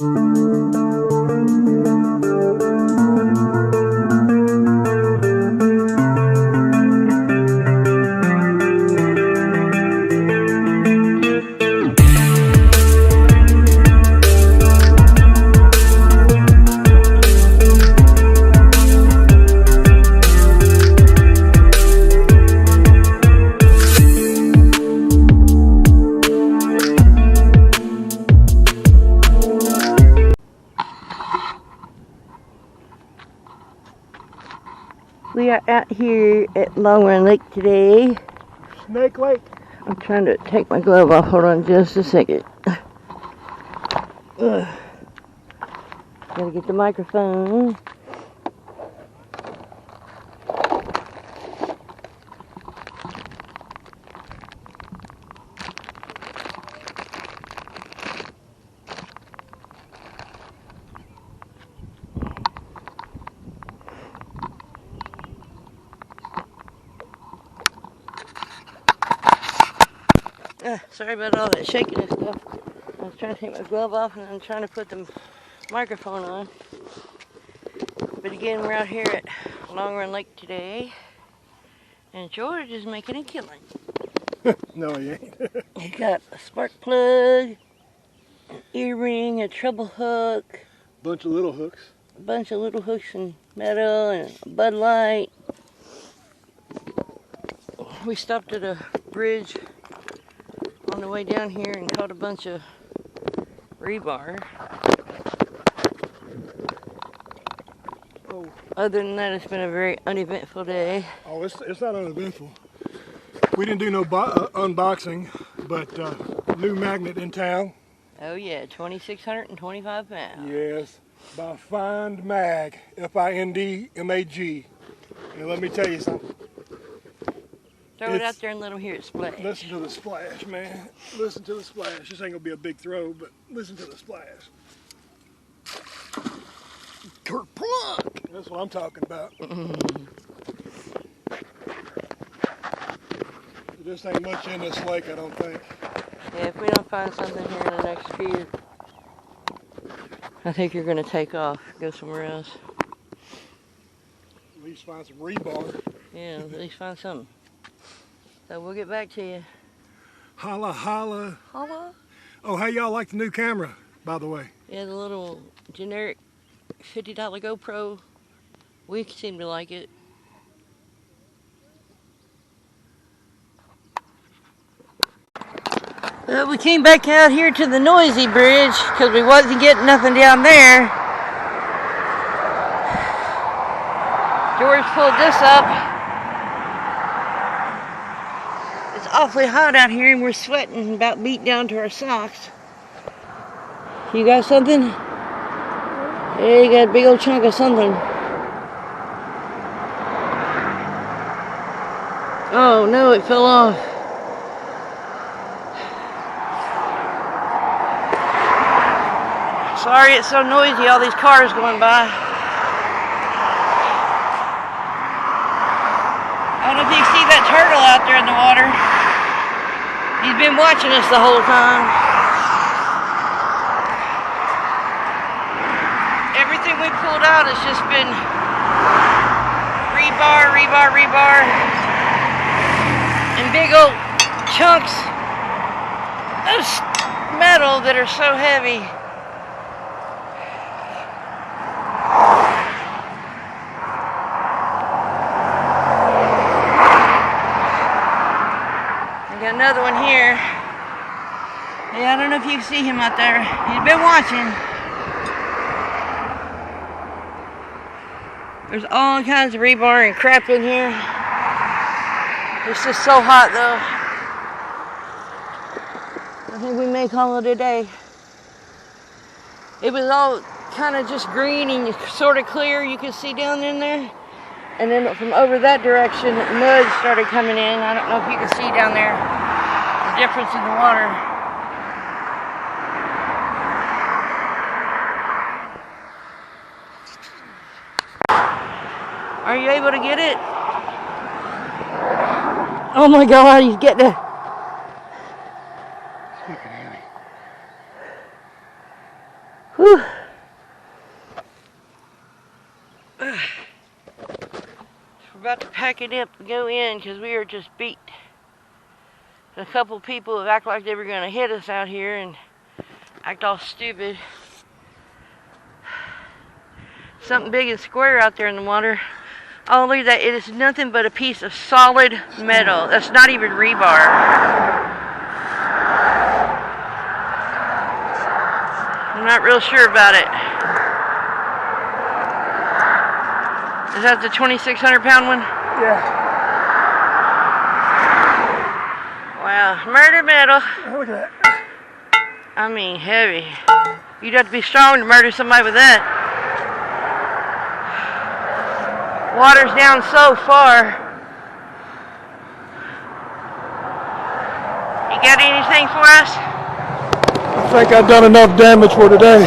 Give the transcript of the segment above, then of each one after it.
We are out here at Long Run Lake today. Snake Lake. I'm trying to take my glove off. Hold on just a second. Gotta get the microphone. Sorry about all that shaking and stuff. I was trying to take my glove off and I'm trying to put the microphone on. But again, we're out here at Long Run Lake today. And George is making a killing. No, he ain't. He got a spark plug, an earring, a treble hook. Bunch of little hooks. A bunch of little hooks and metal and a Bud Light. We stopped at a bridge on the way down here and caught a bunch of rebar. Oh. Other than that, it's been a very uneventful day. Oh, it's not uneventful. We didn't do no unboxing, but new magnet in town. Oh yeah, 2,625 pounds. Yes, by Find Mag, F-I-N-D-M-A-G. And let me tell you something. Throw it out there and let them hear it splash. Listen to the splash, man. Listen to the splash. This ain't gonna be a big throw, but listen to the splash. Kerplunk! That's what I'm talking about. This ain't much in this lake, I don't think. Yeah, if we don't find something here in the next few, I think you're gonna take off, go somewhere else. At least find some rebar. Yeah, at least find something. So we'll get back to you. Holla, holla. Holla. Oh, how y'all like the new camera, by the way? Yeah, the little generic $50 GoPro. We seem to like it. Well, we came back out here to the noisy bridge because we wasn't getting nothing down there. George pulled this up. It's awfully hot out here and we're sweating about beat down to our socks. You got something? Yeah, you got a big old chunk of something. Oh no, it fell off. Sorry it's so noisy, all these cars going by. I don't know if you can see that turtle out there in the water. He's been watching us the whole time. Everything we pulled out has just been rebar, rebar, rebar. And big old chunks of metal that are so heavy. Got another one here. Yeah, I don't know if you can see him out there. He's been watching. There's all kinds of rebar and crap in here. It's just so hot though. I think we may call it a day. It was all kind of just green and sort of clear. You could see down in there. And then from over that direction, mud started coming in. I don't know if you can see down there the difference in the water. Are you able to get it? Oh my God, he's getting it. Whew. about to pack it up and go in because we are just beat. A couple people have acted like they were going to hit us out here and act all stupid. Something big and square out there in the water. Oh, look at that. It is nothing but a piece of solid metal. That's not even rebar. I'm not real sure about it. Is that the 2,600 pound one? Yeah. Wow, murder metal. Look at that. I mean, heavy. You'd have to be strong to murder somebody with that. Water's down so far. You got anything for us? I think I've done enough damage for today.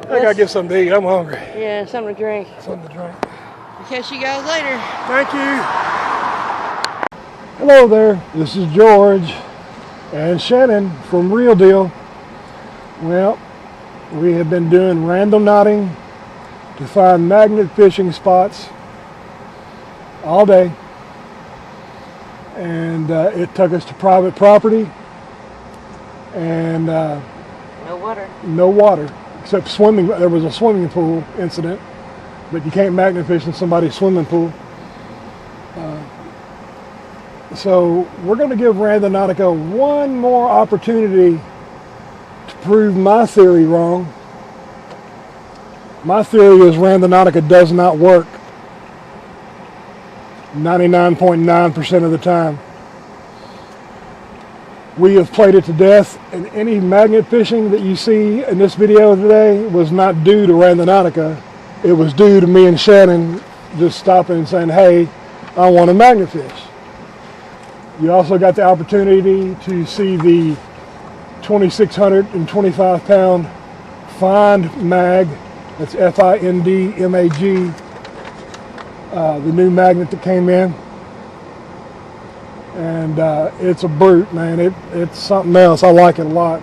I gotta get something to eat. I'm hungry. Yeah, something to drink. Something to drink. I'll catch you guys later. Thank you. Hello there. This is George and Shannon from Real Deal. Well, we have been doing randonauting to find magnet fishing spots all day, and it took us to private property and No water. no water except swimming. There was a swimming pool incident, but you can't magnet fish in somebody's swimming pool. So we're going to give Randonautica one more opportunity to prove my theory wrong. My theory is Randonautica does not work 99.9% of the time. We have played it to death, and any magnet fishing that you see in this video today was not due to Randonautica. It was due to me and Shannon just stopping and saying, hey, I want a magnet fish. You also got the opportunity to see the 2,625 pound Find Mag. That's F-I-N-D-M-A-G. The new magnet that came in. And it's a brute, man. It's something else. I like it a lot.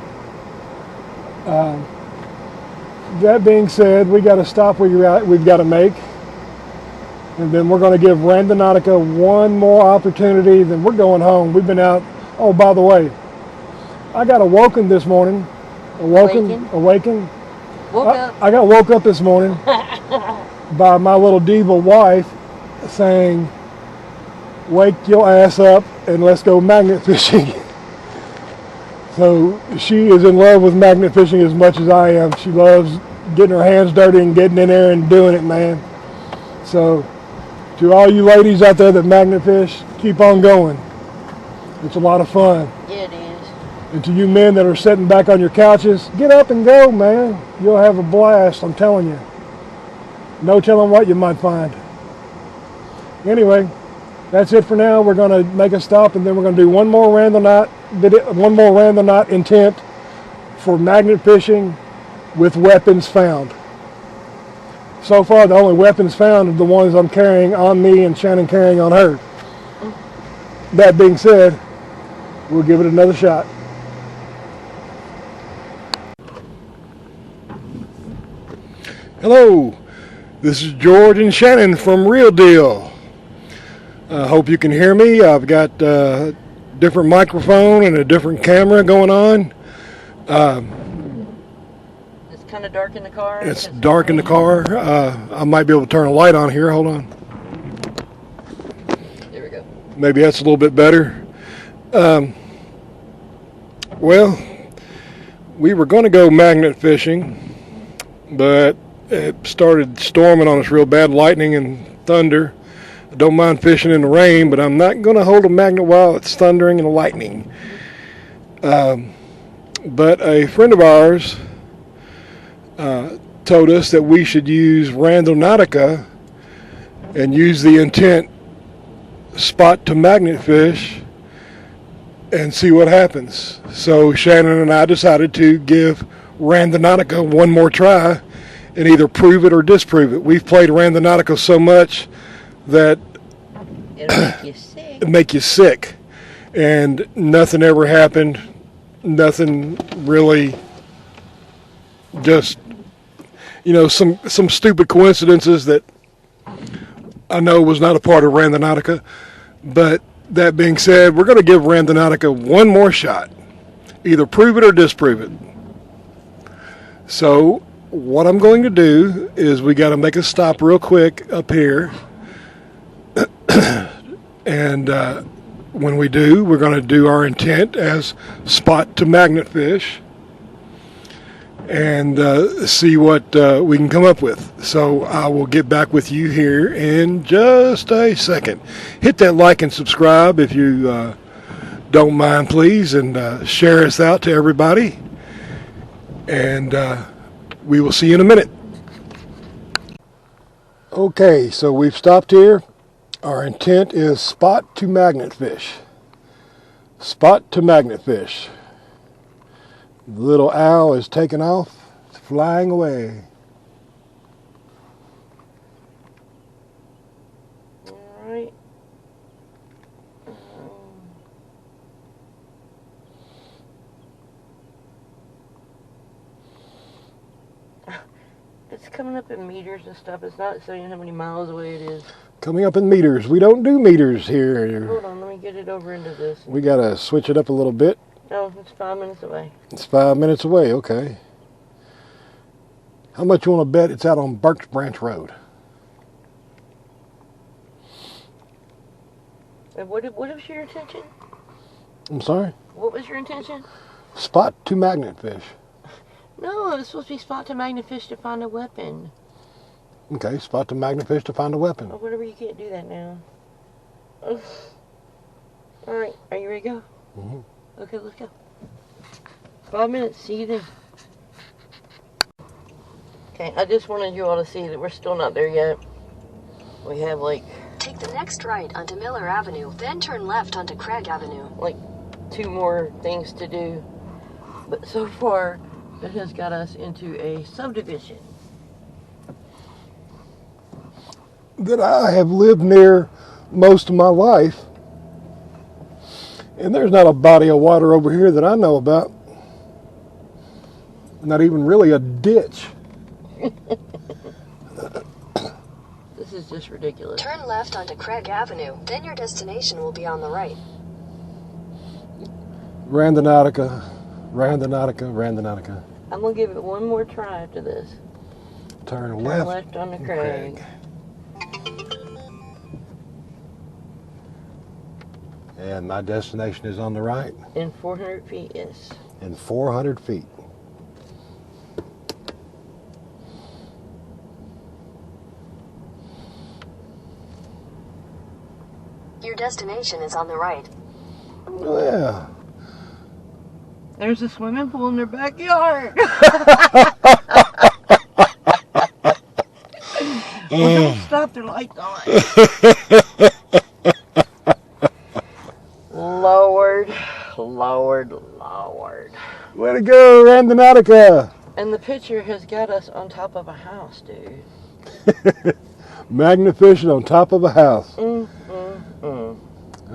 That being said, we got to stop we've got to make. And then we're going to give Randonautica one more opportunity, then we're going home. We've been out. Oh, by the way, I got awoken this morning. Awaken? Woke up. I got woke up this morning by my little diva wife saying, wake your ass up and let's go magnet fishing. So she is in love with magnet fishing as much as I am. She loves getting her hands dirty and getting in there and doing it, man. So to all you ladies out there that magnet fish, keep on going. It's a lot of fun. Yeah, it is. And to you men that are sitting back on your couches, get up and go, man. You'll have a blast, I'm telling you. No telling what you might find. Anyway, that's it for now. We're going to make a stop, and then we're going to do one more randonaut intent for magnet fishing with weapons found. So far, the only weapons found are the ones I'm carrying on me and Shannon carrying on her. That being said, we'll give it another shot. Hello, this is George and Shannon from Real Deal. I hope you can hear me. I've got a different microphone and a different camera going on. It's kind of dark in the car. It's dark in the car. I might be able to turn a light on here. Hold on. There we go. Maybe that's a little bit better. Well, we were going to go magnet fishing, but it started storming on us real bad, lightning and thunder. I don't mind fishing in the rain, but I'm not going to hold a magnet while it's thundering and lightning. But a friend of ours told us that we should use Randonautica and use the intent spot to magnet fish and see what happens. So Shannon and I decided to give Randonautica one more try and either prove it or disprove it. We've played Randonautica so much that It'll make you sick. it make you sick, and nothing ever happened. Nothing really. Just some stupid coincidences that I know was not a part of Randonautica, but that being said, we're going to give Randonautica one more shot. Either prove it or disprove it. So what I'm going to do is we got to make a stop real quick up here. And when we do, we're going to do our intent as spot to magnet fish and see what we can come up with. So I will get back with you here in just a second. Hit that like and subscribe if you don't mind, please, and share us out to everybody. And we will see you in a minute. Okay, so we've stopped here. Our intent is spot to magnet fish. Spot to magnet fish. The little owl is taking off. It's flying away. Alright. It's coming up in meters and stuff. It's not saying how many miles away it is. Coming up in meters. We don't do meters here. Hold on, let me get it over into this. We got to switch it up a little bit. No, it's 5 minutes away. It's 5 minutes away, okay. How much you want to bet it's out on Birch Branch Road? And what was your intention? I'm sorry? What was your intention? Spot to magnet fish. No, it was supposed to be spot to magnet fish to find a weapon. Okay, spot to magnet fish to find a weapon. Or whatever, you can't do that now. Alright, are you ready to go? Mm-hmm. Okay, let's go. 5 minutes, see you then. Okay, I just wanted you all to see that we're still not there yet. We have Take the next right onto Miller Avenue, then turn left onto Craig Avenue. 2 more things to do. But so far, it has got us into a subdivision. That I have lived near most of my life. And there's not a body of water over here that I know about. Not even really a ditch. This is just ridiculous. Turn left onto Craig Avenue, then your destination will be on the right. Randonautica, Randonautica, Randonautica. I'm going to give it one more try after this. Turn Turn left. left on the Craig. And my destination is on the right. In 400 feet, yes. In 400 feet. Your destination is on the right. Yeah. There's a swimming pool in their backyard. Well, don't stop their lights on. Lowered. Way to go, Randonautica. And the picture has got us on top of a house, dude. Magnet fishing on top of a house.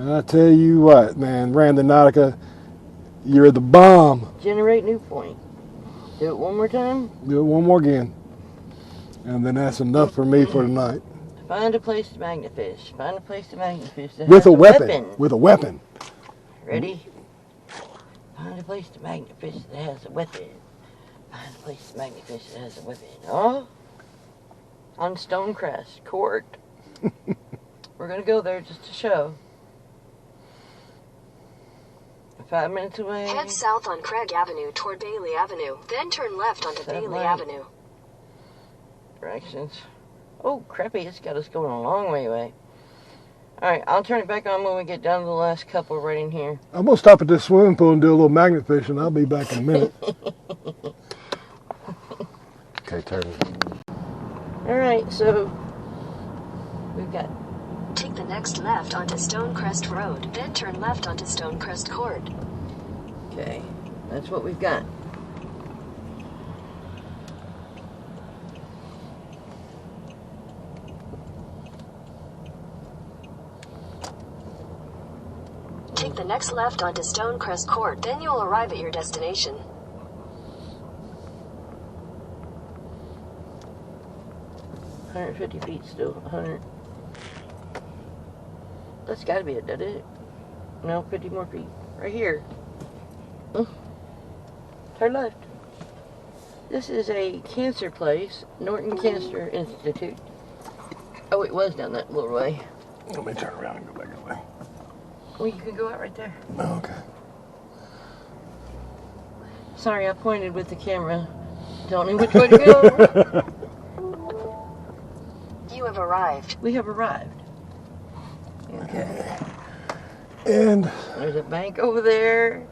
I tell you what, man, Randonautica, you're the bomb. Generate new point. Do it one more time. Do it one more again. And then that's enough for me for tonight. Find a place to magnet fish. Find a place to magnet fish that With has a weapon. With a weapon. Ready? Find a place to magnet fish that has a weapon. Find a place to magnet fish that has a weapon. Oh? On Stonecrest Court. We're going to go there just to show. 5 minutes away. Head south on Craig Avenue toward Bailey Avenue, then turn left onto Bailey Avenue. Directions. Oh, crappy, it's got us going a long way away. Alright, I'll turn it back on when we get down to the last couple right in here. I'm going to stop at this swimming pool and do a little magnet fishing. I'll be back in a minute. Okay, turn it. Alright, so we've got... Take the next left onto Stonecrest Road, then turn left onto Stonecrest Court. Okay, that's what we've got. Take the next left onto Stonecrest Court, then you'll arrive at your destination. $150 feet still. 100. That's gotta be it, doesn't it? No, 50 more feet. Right here. Turn left. This is a cancer place, Norton Cancer Institute. Oh, it was down that little way. Let me turn around and go back that way. Well, you can go out right there. Oh, okay. Sorry, I pointed with the camera. Don't know which way to go. You have arrived. We have arrived. Okay. And There's a bank over there.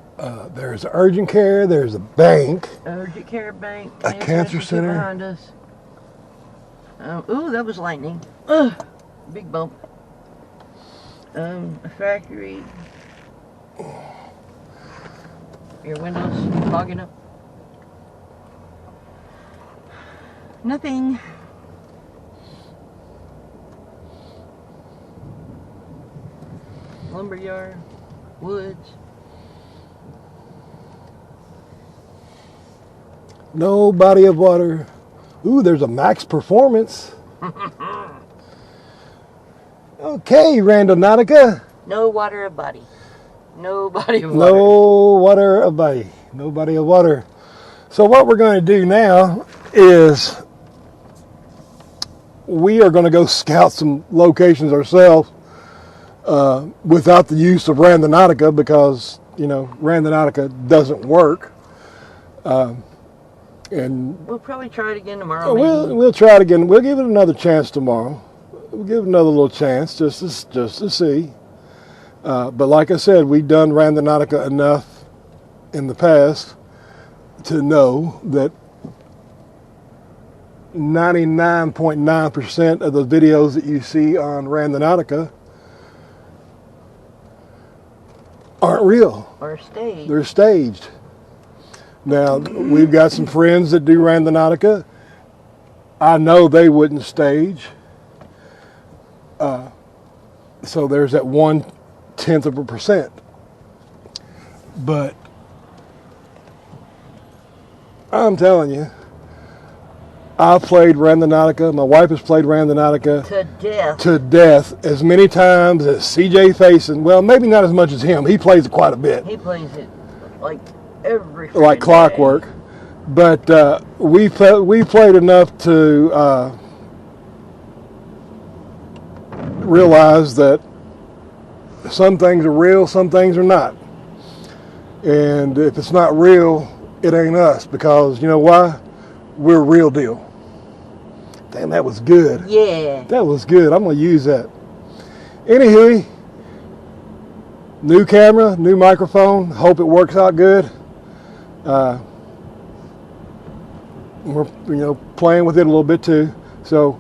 there's urgent care, there's a bank. Urgent care bank. A cancer center. Behind us. Ooh, that was lightning. Big bump. A factory. Your windows fogging up. Nothing. Lumberyard. Woods. No body of water. Ooh, there's a max performance. Okay, Randonautica. No water of body. No body of water. No water of body. No body of water. So what we're going to do now is we are going to go scout some locations ourselves without the use of Randonautica because, you know, Randonautica doesn't work. And We'll probably try it again tomorrow. we'll try it again. We'll give it another chance tomorrow. We'll give it another little chance just to see. But like I said, we've done Randonautica enough in the past to know that 99.9% of the videos that you see on Randonautica aren't real. Or staged. They're staged. Now, we've got some friends that do Randonautica. I know they wouldn't stage. So there's that 0.1%. But I'm telling you, I've played Randonautica. My wife has played Randonautica To death. to death as many times as CJ Faison. Well, maybe not as much as him. He plays it quite a bit. He plays it like every Like freaking clockwork. day. But we played enough to realize that some things are real, some things are not. And if it's not real, it ain't us, because you know why? We're real deal. Damn, that was good. Yeah. That was good. I'm going to use that. Anywho, new camera, new microphone. Hope it works out good. We're playing with it a little bit too. So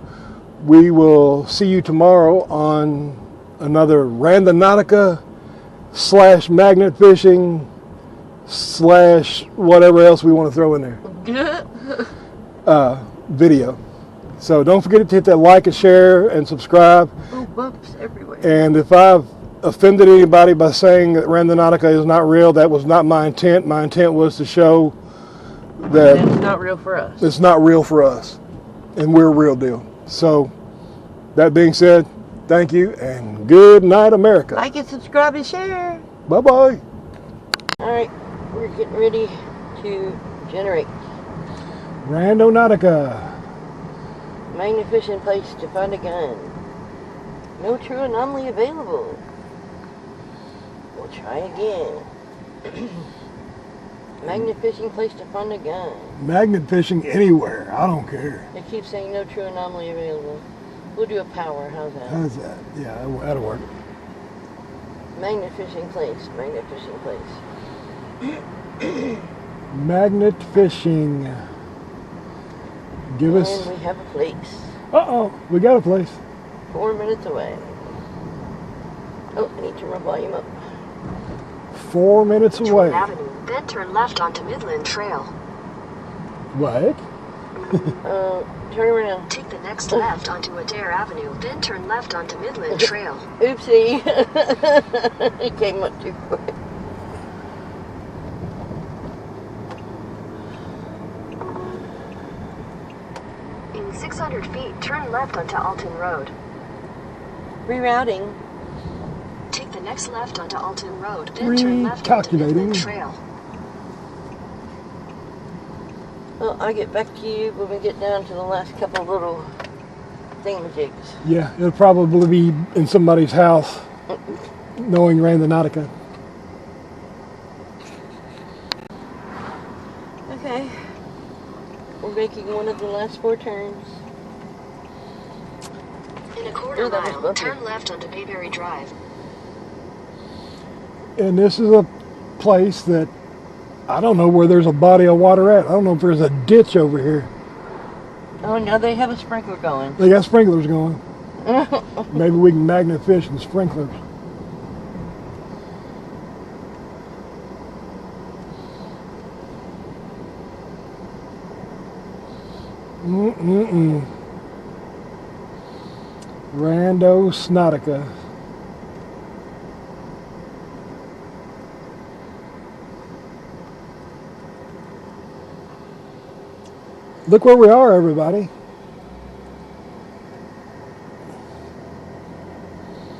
we will see you tomorrow on another Randonautica / magnet fishing / whatever else we want to throw in there video. So don't forget to hit that like and share and subscribe. Oh, bumps everywhere. And if I've offended anybody by saying that Randonautica is not real, that was not my intent. My intent was to show that It's not real for us. it's not real for us, and we're a real deal. So, that being said, thank you, and good night, America. Like and subscribe and share. Bye-bye. Alright, we're getting ready to generate. Randonautica. Magnet fishing place to find a gun. No true anomaly available. We'll try again. Magnet fishing place to find a gun. Magnet fishing anywhere. I don't care. They keep saying no true anomaly available. We'll do a power. How's that? How's that? Yeah, that'll work. Magnet fishing place. Magnet fishing place. Magnet fishing. Give us... And we have a place. Uh-oh, we got a place. 4 minutes away. Oh, I need to turn my volume up. 4 minutes away. Avenue, then turn left onto Midland Trail. What? Turn around. Take the next left onto Adair Avenue, then turn left onto Midland Trail. Oopsie. It came up too quick. In 600 feet, turn left onto Alton Road. Rerouting. next left onto Alton Road, then turn left onto Midland Trail. Well, I'll get back to you when we get down to the last couple little thingamajigs. Yeah, it'll probably be in somebody's house, knowing Randonautica. Okay. We're making one of the last 4 turns. In a quarter mile, turn left onto Bayberry Drive. And this is a place that I don't know where there's a body of water at. I don't know if there's a ditch over here. Oh, no, they have a sprinkler going. They got sprinklers going. Maybe we can magnet fish and sprinklers. Randonautica. Look where we are, everybody.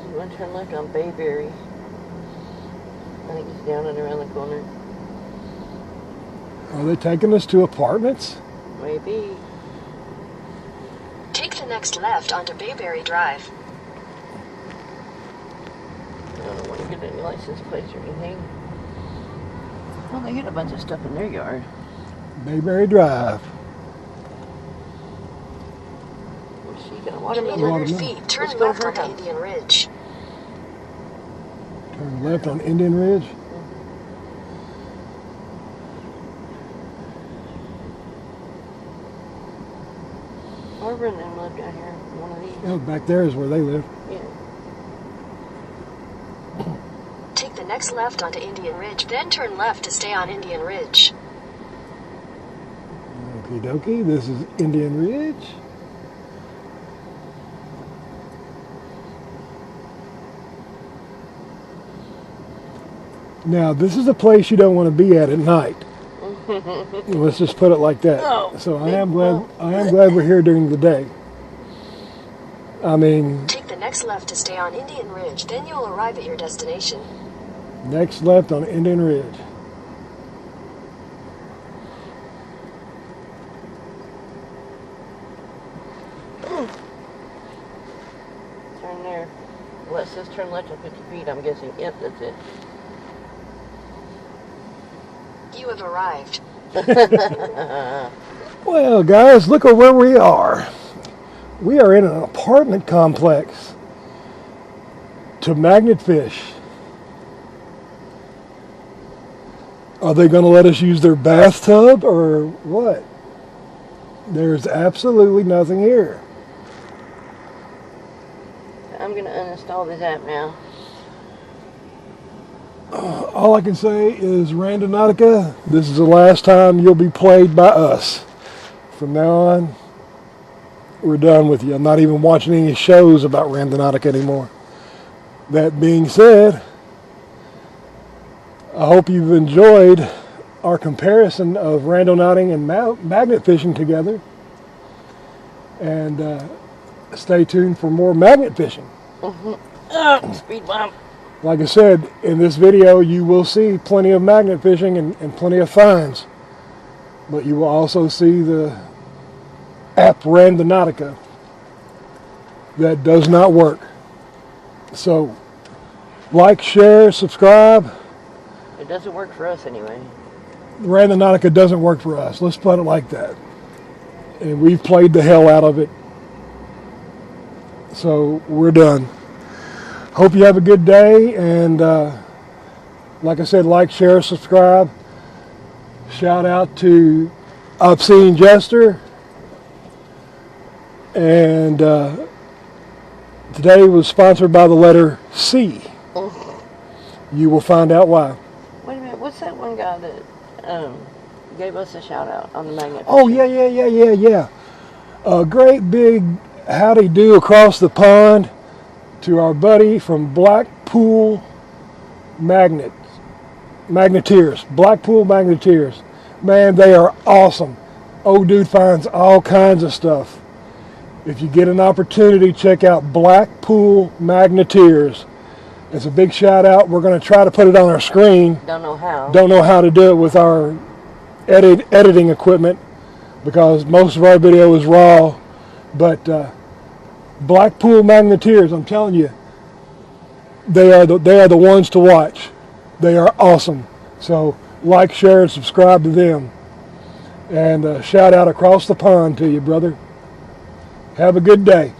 You want to turn left on Bayberry. I think it's down and around the corner. Are they taking us to apartments? Maybe. Take the next left onto Bayberry Drive. I don't want to get any license plates or anything. Well, they get a bunch of stuff in their yard. Bayberry Drive. She got a In watermelon. 800 feet, turn Let's go left to her onto house. Indian Ridge. Turn left on Indian Ridge. Barbara and them live down here. One of these. Oh, back there is where they live. Yeah. Take the next left onto Indian Ridge, then turn left to stay on Indian Ridge. Okie dokie, this is Indian Ridge. Now, this is a place you don't want to be at night. Let's just put it like that. Oh, so I am glad we're here during the day. I mean, Take the next left to stay on Indian Ridge, then you'll arrive at your destination. next left on Indian Ridge. Turn there. Well, it says turn left on 50 feet. I'm guessing, yep, that's it. You have arrived. Well, guys, look at where we are. We are in an apartment complex to magnet fish. Are they going to let us use their bathtub or what? There's absolutely nothing here. I'm going to uninstall this app now. All I can say is, Randonautica, this is the last time you'll be played by us. From now on, we're done with you. I'm not even watching any shows about Randonautica anymore. That being said, I hope you've enjoyed our comparison of randonauting and magnet fishing together. And stay tuned for more magnet fishing. Oh, speed bump. Like I said, in this video you will see plenty of magnet fishing and plenty of finds. But you will also see the app Randonautica that does not work. So, like, share, subscribe. It doesn't work for us anyway. Randonautica doesn't work for us. Let's put it like that. And we've played the hell out of it. So, we're done. Hope you have a good day. And like I said, like, share, subscribe. Shout out to Obscene Jester. And today was sponsored by the letter C. You will find out why. Wait a minute, what's that one guy that gave us a shout out on the magnet? Oh, yeah. A great big howdy do across the pond to our buddy from Blackpool Magneteers. Blackpool Magneteers. Man, they are awesome. Old dude finds all kinds of stuff. If you get an opportunity, check out Blackpool Magneteers. It's a big shout out. We're going to try to put it on our screen. Don't know how. Don't know how to do it with our editing equipment because most of our video is raw. But Blackpool Magneteers, I'm telling you, they are the ones to watch. They are awesome. So like, share, and subscribe to them. And shout out across the pond to you, brother. Have a good day.